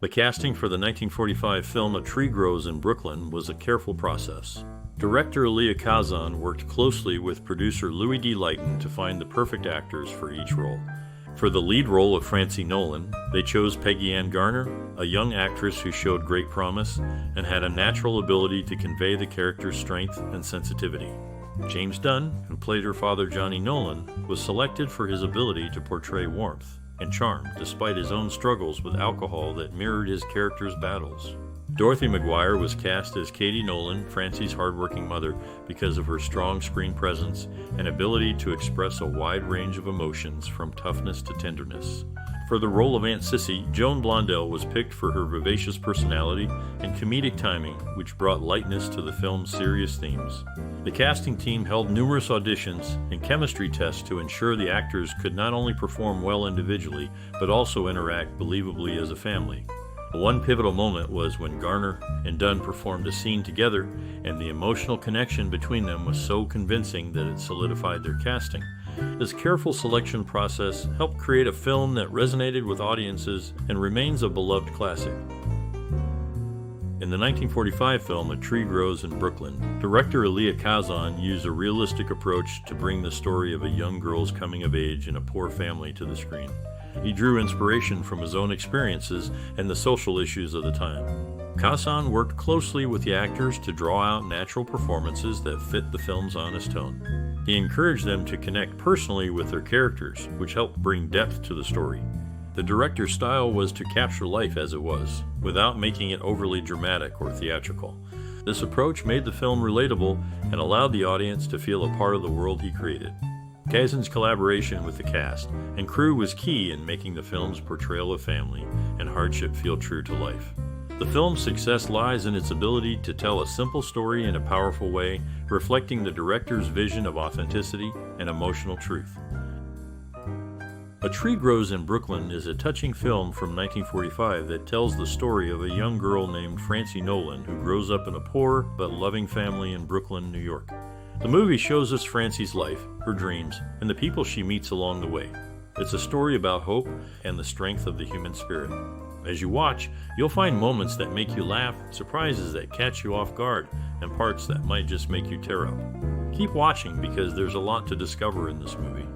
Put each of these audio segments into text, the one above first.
The casting for the 1945 film A Tree Grows in Brooklyn was a careful process. Director Elia Kazan worked closely with producer Louis D. Leighton to find the perfect actors for each role. For the lead role of Francie Nolan, they chose Peggy Garner, a young actress who showed great promise and had a natural ability to convey the character's strength and sensitivity. James Dunn, who played her father Johnny Nolan, was selected for his ability to portray warmth and charm despite his own struggles with alcohol that mirrored his character's battles. Dorothy McGuire was cast as Katie Nolan, Francie's hardworking mother, because of her strong screen presence and ability to express a wide range of emotions from toughness to tenderness. For the role of Aunt Sissy, Joan Blondell was picked for her vivacious personality and comedic timing, which brought lightness to the film's serious themes. The casting team held numerous auditions and chemistry tests to ensure the actors could not only perform well individually, but also interact believably as a family. One pivotal moment was when Garner and Dunn performed a scene together, and the emotional connection between them was so convincing that it solidified their casting. This careful selection process helped create a film that resonated with audiences and remains a beloved classic. In the 1945 film A Tree Grows in Brooklyn, director Elia Kazan used a realistic approach to bring the story of a young girl's coming of age in a poor family to the screen. He drew inspiration from his own experiences and the social issues of the time. Kazan worked closely with the actors to draw out natural performances that fit the film's honest tone. He encouraged them to connect personally with their characters, which helped bring depth to the story. The director's style was to capture life as it was, without making it overly dramatic or theatrical. This approach made the film relatable and allowed the audience to feel a part of the world he created. Kazan's collaboration with the cast and crew was key in making the film's portrayal of family and hardship feel true to life. The film's success lies in its ability to tell a simple story in a powerful way, reflecting the director's vision of authenticity and emotional truth. A Tree Grows in Brooklyn is a touching film from 1945 that tells the story of a young girl named Francie Nolan who grows up in a poor but loving family in Brooklyn, New York. The movie shows us Francie's life, her dreams, and the people she meets along the way. It's a story about hope and the strength of the human spirit. As you watch, you'll find moments that make you laugh, surprises that catch you off guard, and parts that might just make you tear up. Keep watching because there's a lot to discover in this movie.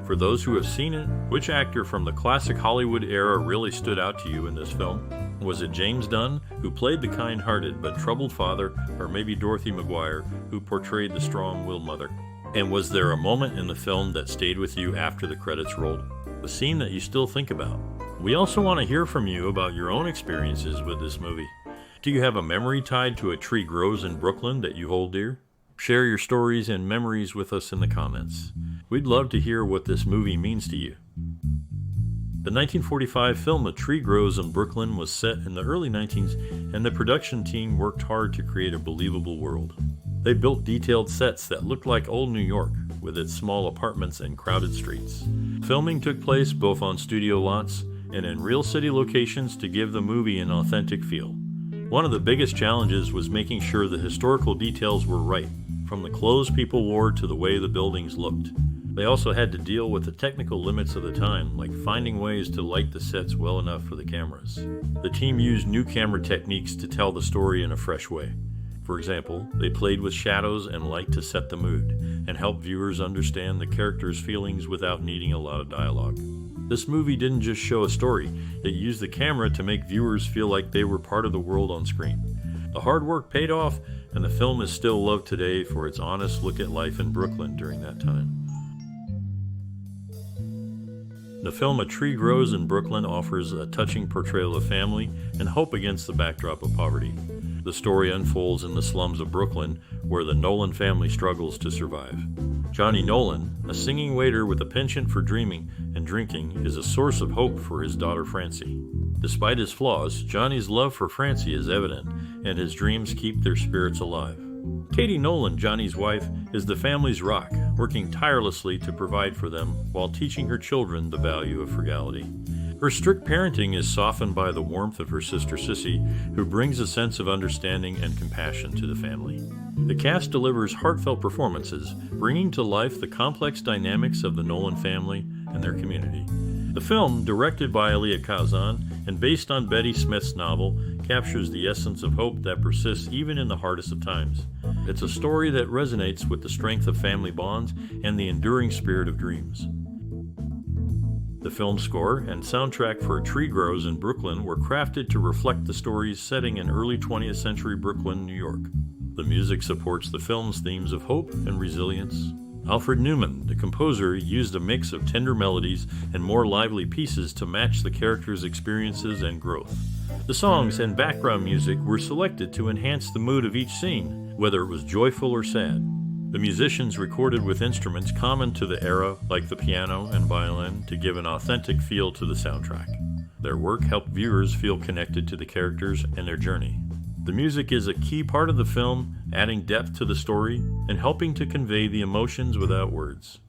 For those who have seen it, which actor from the classic Hollywood era really stood out to you in this film? Was it James Dunn, who played the kind-hearted but troubled father, or maybe Dorothy McGuire, who portrayed the strong-willed mother? And was there a moment in the film that stayed with you after the credits rolled? A scene that you still think about? We also want to hear from you about your own experiences with this movie. Do you have a memory tied to A Tree Grows in Brooklyn that you hold dear? Share your stories and memories with us in the comments. We'd love to hear what this movie means to you. The 1945 film A Tree Grows in Brooklyn was set in the early 19s, and the production team worked hard to create a believable world. They built detailed sets that looked like old New York, with its small apartments and crowded streets. Filming took place both on studio lots and in real city locations to give the movie an authentic feel. One of the biggest challenges was making sure the historical details were right, from the clothes people wore to the way the buildings looked. They also had to deal with the technical limits of the time, like finding ways to light the sets well enough for the cameras. The team used new camera techniques to tell the story in a fresh way. For example, they played with shadows and light to set the mood, and help viewers understand the characters' feelings without needing a lot of dialogue. This movie didn't just show a story, it used the camera to make viewers feel like they were part of the world on screen. The hard work paid off, and the film is still loved today for its honest look at life in Brooklyn during that time. The film A Tree Grows in Brooklyn offers a touching portrayal of family and hope against the backdrop of poverty. The story unfolds in the slums of Brooklyn, where the Nolan family struggles to survive. Johnny Nolan, a singing waiter with a penchant for dreaming and drinking, is a source of hope for his daughter Francie. Despite his flaws, Johnny's love for Francie is evident, and his dreams keep their spirits alive. Katie Nolan, Johnny's wife, is the family's rock, working tirelessly to provide for them while teaching her children the value of frugality. Her strict parenting is softened by the warmth of her sister Sissy, who brings a sense of understanding and compassion to the family. The cast delivers heartfelt performances, bringing to life the complex dynamics of the Nolan family and their community. The film, directed by Elia Kazan and based on Betty Smith's novel, captures the essence of hope that persists even in the hardest of times. It's a story that resonates with the strength of family bonds and the enduring spirit of dreams. The film score and soundtrack for A Tree Grows in Brooklyn were crafted to reflect the story's setting in early 20th century Brooklyn, New York. The music supports the film's themes of hope and resilience. Alfred Newman, the composer, used a mix of tender melodies and more lively pieces to match the characters' experiences and growth. The songs and background music were selected to enhance the mood of each scene, whether it was joyful or sad. The musicians recorded with instruments common to the era, like the piano and violin, to give an authentic feel to the soundtrack. Their work helped viewers feel connected to the characters and their journey. The music is a key part of the film, adding depth to the story and helping to convey the emotions without words.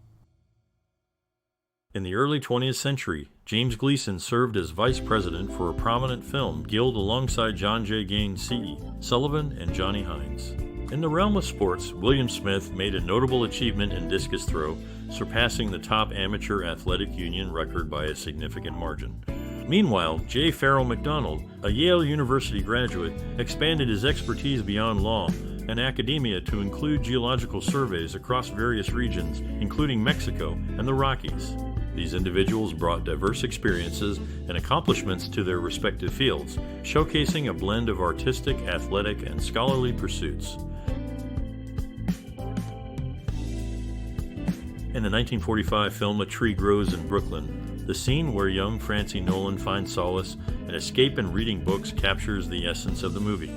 In the early 20th century, James Gleason served as vice president for a prominent film guild alongside John J. Gaines C.E. Sullivan and Johnny Hines. In the realm of sports, William Smith made a notable achievement in discus throw, surpassing the top amateur athletic union record by a significant margin. Meanwhile, J. Farrell McDonald, a Yale University graduate, expanded his expertise beyond law and academia to include geological surveys across various regions, including Mexico and the Rockies. These individuals brought diverse experiences and accomplishments to their respective fields, showcasing a blend of artistic, athletic, and scholarly pursuits. In the 1945 film A Tree Grows in Brooklyn, the scene where young Francie Nolan finds solace and escape in reading books captures the essence of the movie.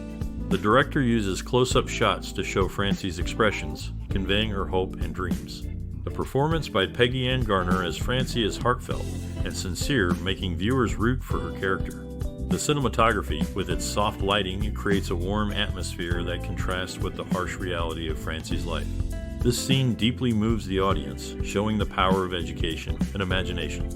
The director uses close-up shots to show Francie's expressions, conveying her hope and dreams. The performance by Peggy Garner as Francie is heartfelt and sincere, making viewers root for her character. The cinematography, with its soft lighting, creates a warm atmosphere that contrasts with the harsh reality of Francie's life. This scene deeply moves the audience, showing the power of education and imagination.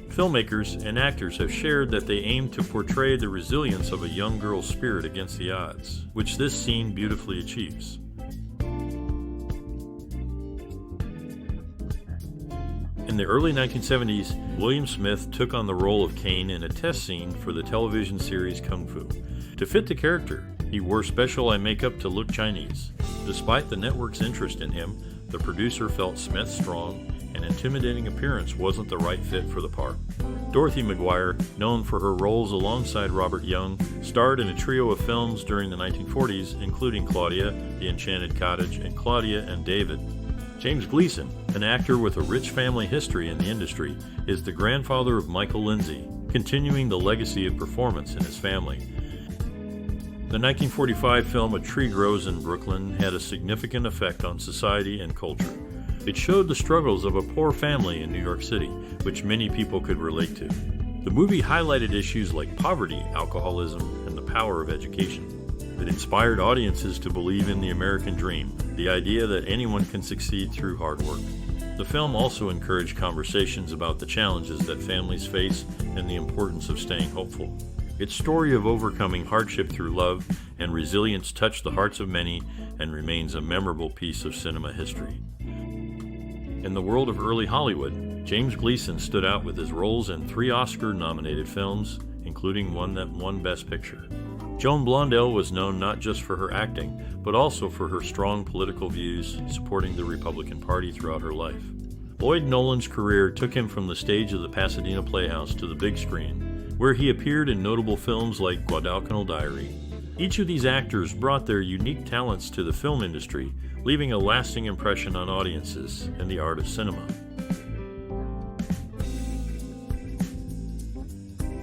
Filmmakers and actors have shared that they aim to portray the resilience of a young girl's spirit against the odds, which this scene beautifully achieves. In the early 1970s, William Smith took on the role of Kane in a test scene for the television series Kung Fu. To fit the character, he wore special eye makeup to look Chinese. Despite the network's interest in him, the producer felt Smith's strong and intimidating appearance wasn't the right fit for the part. Dorothy McGuire, known for her roles alongside Robert Young, starred in a trio of films during the 1940s, including Claudia, The Enchanted Cottage, and Claudia and David. James Gleason, an actor with a rich family history in the industry, is the grandfather of Michael Lindsay, continuing the legacy of performance in his family. The 1945 film A Tree Grows in Brooklyn had a significant effect on society and culture. It showed the struggles of a poor family in New York City, which many people could relate to. The movie highlighted issues like poverty, alcoholism, and the power of education. It inspired audiences to believe in the American dream, the idea that anyone can succeed through hard work. The film also encouraged conversations about the challenges that families face and the importance of staying hopeful. Its story of overcoming hardship through love and resilience touched the hearts of many and remains a memorable piece of cinema history. In the world of early Hollywood, James Gleason stood out with his roles in 3 Oscar-nominated films, including one that won Best Picture. Joan Blondell was known not just for her acting, but also for her strong political views, supporting the Republican Party throughout her life. Lloyd Nolan's career took him from the stage of the Pasadena Playhouse to the big screen, where he appeared in notable films like Guadalcanal Diary. Each of these actors brought their unique talents to the film industry, leaving a lasting impression on audiences and the art of cinema.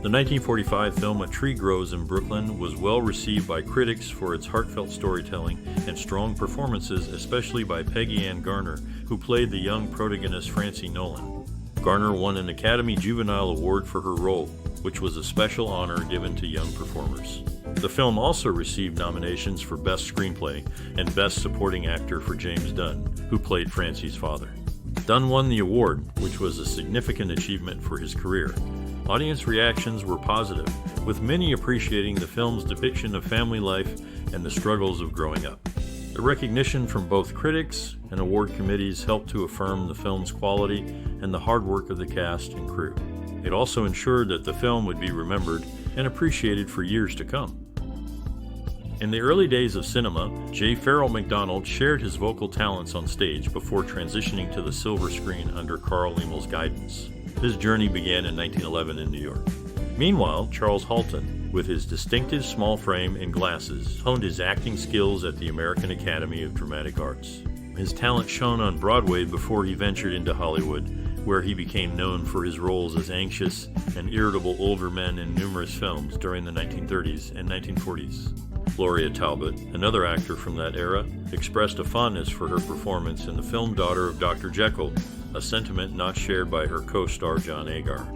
The 1945 film A Tree Grows in Brooklyn was well received by critics for its heartfelt storytelling and strong performances, especially by Peggy Garner, who played the young protagonist Francie Nolan. Garner won an Academy Juvenile Award for her role, which was a special honor given to young performers. The film also received nominations for Best Screenplay and Best Supporting Actor for James Dunn, who played Francie's father. Dunn won the award, which was a significant achievement for his career. Audience reactions were positive, with many appreciating the film's depiction of family life and the struggles of growing up. The recognition from both critics and award committees helped to affirm the film's quality and the hard work of the cast and crew. It also ensured that the film would be remembered and appreciated for years to come. In the early days of cinema, J. Farrell McDonald shared his vocal talents on stage before transitioning to the silver screen under Carl Laemmle's guidance. His journey began in 1911 in New York. Meanwhile, Charles Halton, with his distinctive small frame and glasses, honed his acting skills at the American Academy of Dramatic Arts. His talent shone on Broadway before he ventured into Hollywood, where he became known for his roles as anxious and irritable older men in numerous films during the 1930s and 1940s. Gloria Talbot, another actor from that era, expressed a fondness for her performance in the film Daughter of Dr. Jekyll, a sentiment not shared by her co-star John Agar.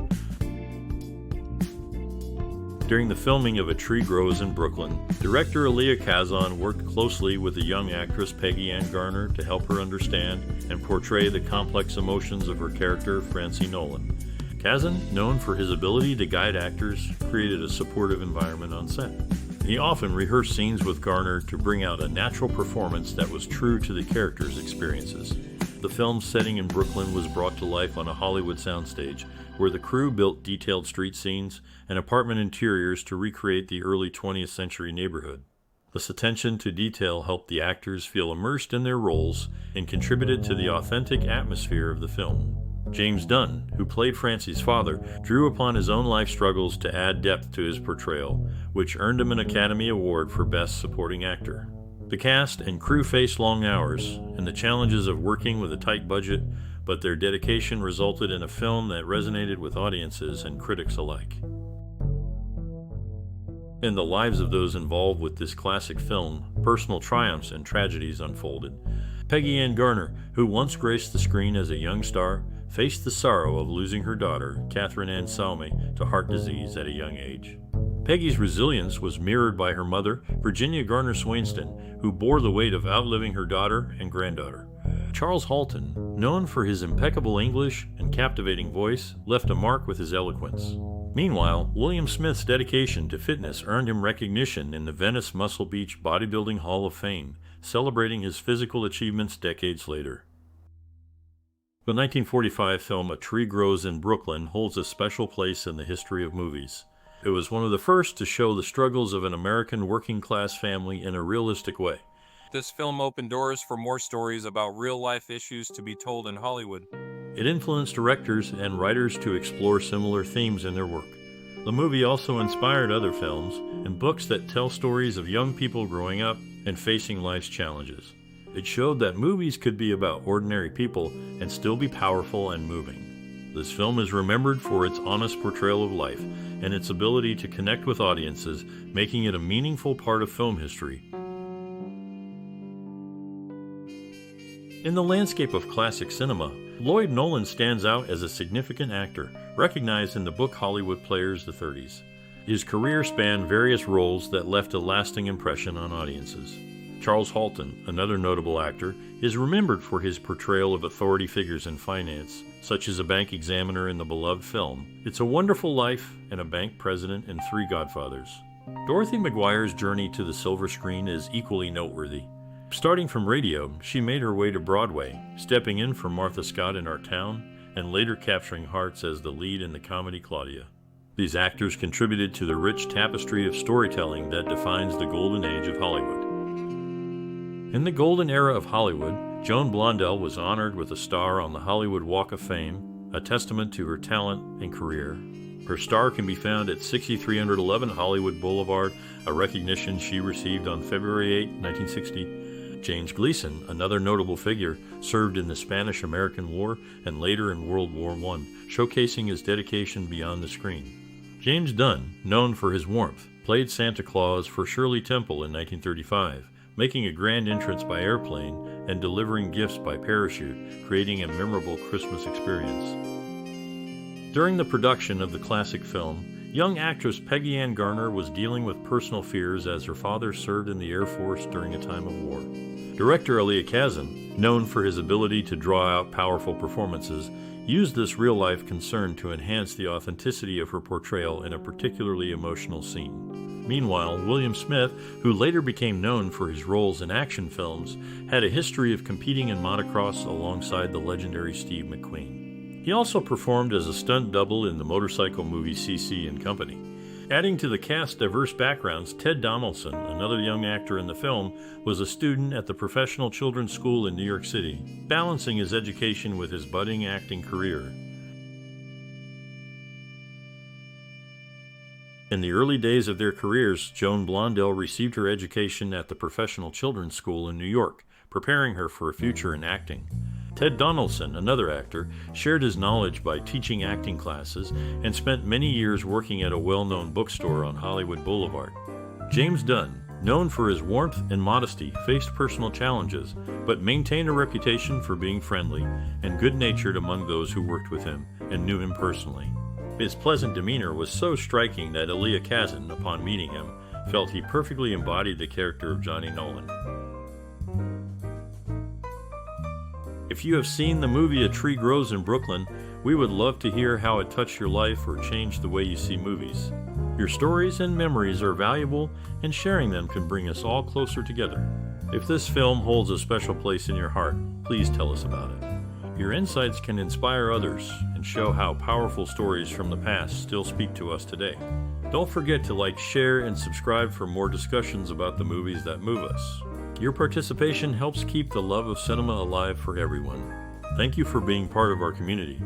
During the filming of A Tree Grows in Brooklyn, director Elia Kazan worked closely with the young actress Peggy Ann Garner to help her understand and portray the complex emotions of her character, Francie Nolan. Kazan, known for his ability to guide actors, created a supportive environment on set. He often rehearsed scenes with Garner to bring out a natural performance that was true to the character's experiences. The film's setting in Brooklyn was brought to life on a Hollywood soundstage, where the crew built detailed street scenes and apartment interiors to recreate the early 20th century neighborhood. This attention to detail helped the actors feel immersed in their roles and contributed to the authentic atmosphere of the film. James Dunn, who played Francie's father, drew upon his own life struggles to add depth to his portrayal, which earned him an Academy Award for Best Supporting Actor. The cast and crew faced long hours and the challenges of working with a tight budget, but their dedication resulted in a film that resonated with audiences and critics alike. In the lives of those involved with this classic film, personal triumphs and tragedies unfolded. Peggy Ann Garner, who once graced the screen as a young star, faced the sorrow of losing her daughter, Catherine Ann Salme, to heart disease at a young age. Peggy's resilience was mirrored by her mother, Virginia Garner Swainston, who bore the weight of outliving her daughter and granddaughter. Charles Halton, known for his impeccable English and captivating voice, left a mark with his eloquence. Meanwhile, William Smith's dedication to fitness earned him recognition in the Venice Muscle Beach Bodybuilding Hall of Fame, celebrating his physical achievements decades later. The 1945 film A Tree Grows in Brooklyn holds a special place in the history of movies. It was one of the first to show the struggles of an American working-class family in a realistic way. This film opened doors for more stories about real-life issues to be told in Hollywood. It influenced directors and writers to explore similar themes in their work. The movie also inspired other films and books that tell stories of young people growing up and facing life's challenges. It showed that movies could be about ordinary people and still be powerful and moving. This film is remembered for its honest portrayal of life and its ability to connect with audiences, making it a meaningful part of film history. In the landscape of classic cinema, Lloyd Nolan stands out as a significant actor, recognized in the book Hollywood Players the 30s. His career spanned various roles that left a lasting impression on audiences. Charles Halton, another notable actor, is remembered for his portrayal of authority figures in finance, such as a bank examiner in the beloved film It's a Wonderful Life and a bank president in Three Godfathers. Dorothy McGuire's journey to the silver screen is equally noteworthy. Starting from radio, she made her way to Broadway, stepping in for Martha Scott in Our Town, and later capturing hearts as the lead in the comedy Claudia. These actors contributed to the rich tapestry of storytelling that defines the golden age of Hollywood. In the golden era of Hollywood, Joan Blondell was honored with a star on the Hollywood Walk of Fame, a testament to her talent and career. Her star can be found at 6311 Hollywood Boulevard, a recognition she received on February 8, 1960. James Gleason, another notable figure, served in the Spanish-American War and later in World War I, showcasing his dedication beyond the screen. James Dunn, known for his warmth, played Santa Claus for Shirley Temple in 1935. Making a grand entrance by airplane and delivering gifts by parachute, creating a memorable Christmas experience. During the production of the classic film, young actress Peggy Ann Garner was dealing with personal fears as her father served in the Air Force during a time of war. Director Elia Kazan, known for his ability to draw out powerful performances, used this real-life concern to enhance the authenticity of her portrayal in a particularly emotional scene. Meanwhile, William Smith, who later became known for his roles in action films, had a history of competing in motocross alongside the legendary Steve McQueen. He also performed as a stunt double in the motorcycle movie Sissy and Company. Adding to the cast's diverse backgrounds, Ted Donaldson, another young actor in the film, was a student at the Professional Children's School in New York City, balancing his education with his budding acting career. In the early days of their careers, Joan Blondell received her education at the Professional Children's School in New York, preparing her for a future in acting. Ted Donaldson, another actor, shared his knowledge by teaching acting classes and spent many years working at a well-known bookstore on Hollywood Boulevard. James Dunn, known for his warmth and modesty, faced personal challenges, but maintained a reputation for being friendly and good-natured among those who worked with him and knew him personally. His pleasant demeanor was so striking that Elia Kazan, upon meeting him, felt he perfectly embodied the character of Johnny Nolan. If you have seen the movie A Tree Grows in Brooklyn, we would love to hear how it touched your life or changed the way you see movies. Your stories and memories are valuable, and sharing them can bring us all closer together. If this film holds a special place in your heart, please tell us about it. Your insights can inspire others and show how powerful stories from the past still speak to us today. Don't forget to like, share, and subscribe for more discussions about the movies that move us. Your participation helps keep the love of cinema alive for everyone. Thank you for being part of our community.